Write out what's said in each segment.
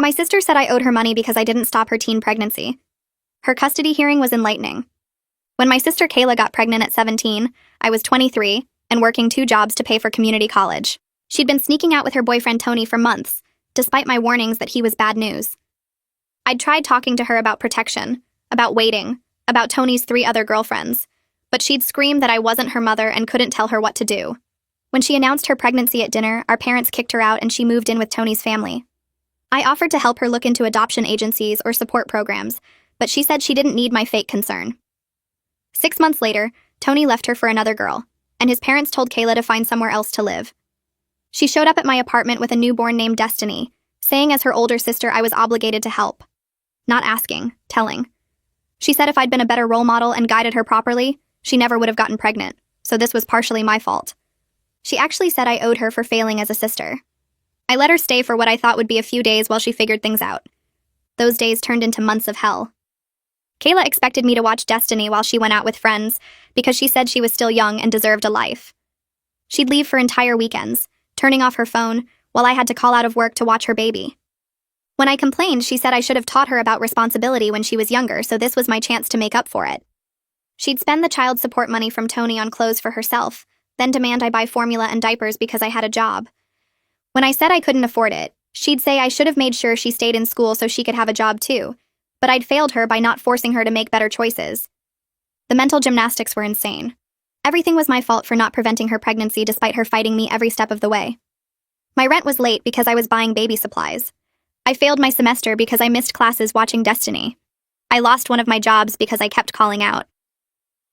My sister said I owed her money because I didn't stop her teen pregnancy. Her custody hearing was enlightening. When my sister Kayla got pregnant at 17, I was 23 and working 2 jobs to pay for community college. She'd been sneaking out with her boyfriend Tony for months, despite my warnings that he was bad news. I'd tried talking to her about protection, about waiting, about Tony's 3 other girlfriends, but she'd scream that I wasn't her mother and couldn't tell her what to do. When she announced her pregnancy at dinner, our parents kicked her out and she moved in with Tony's family. I offered to help her look into adoption agencies or support programs, but she said she didn't need my fake concern. 6 months later, Tony left her for another girl, and his parents told Kayla to find somewhere else to live. She showed up at my apartment with a newborn named Destiny, saying as her older sister I was obligated to help. Not asking, telling. She said if I'd been a better role model and guided her properly, she never would have gotten pregnant, so this was partially my fault. She actually said I owed her for failing as a sister. I let her stay for what I thought would be a few days while she figured things out. Those days turned into months of hell. Kayla expected me to watch Destiny while she went out with friends because she said she was still young and deserved a life. She'd leave for entire weekends, turning off her phone while I had to call out of work to watch her baby. When I complained, she said I should have taught her about responsibility when she was younger, so this was my chance to make up for it. She'd spend the child support money from Tony on clothes for herself, then demand I buy formula and diapers because I had a job. When I said I couldn't afford it, she'd say I should have made sure she stayed in school so she could have a job too, but I'd failed her by not forcing her to make better choices. The mental gymnastics were insane. Everything was my fault for not preventing her pregnancy despite her fighting me every step of the way. My rent was late because I was buying baby supplies. I failed my semester because I missed classes watching Destiny. I lost one of my jobs because I kept calling out.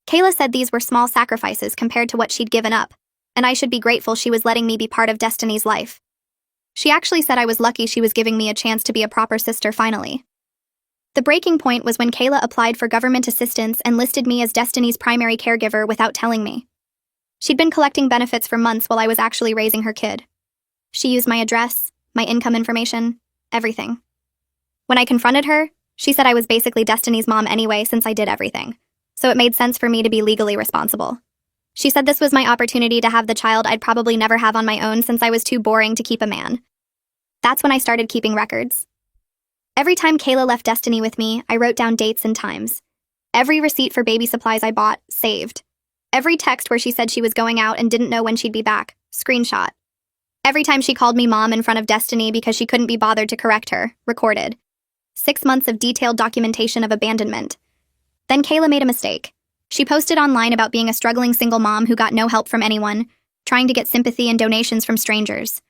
Kayla said these were small sacrifices compared to what she'd given up, and I should be grateful she was letting me be part of Destiny's life. She actually said I was lucky she was giving me a chance to be a proper sister finally. The breaking point was when Kayla applied for government assistance and listed me as Destiny's primary caregiver without telling me. She'd been collecting benefits for months while I was actually raising her kid. She used my address, my income information, everything. When I confronted her, she said I was basically Destiny's mom anyway since I did everything, so it made sense for me to be legally responsible. She said this was my opportunity to have the child I'd probably never have on my own since I was too boring to keep a man. That's when I started keeping records. Every time Kayla left Destiny with me, I wrote down dates and times. Every receipt for baby supplies I bought, saved. Every text where she said she was going out and didn't know when she'd be back, screenshot. Every time she called me mom in front of Destiny because she couldn't be bothered to correct her, recorded. 6 months of detailed documentation of abandonment. Then Kayla made a mistake. She posted online about being a struggling single mom who got no help from anyone, trying to get sympathy and donations from strangers.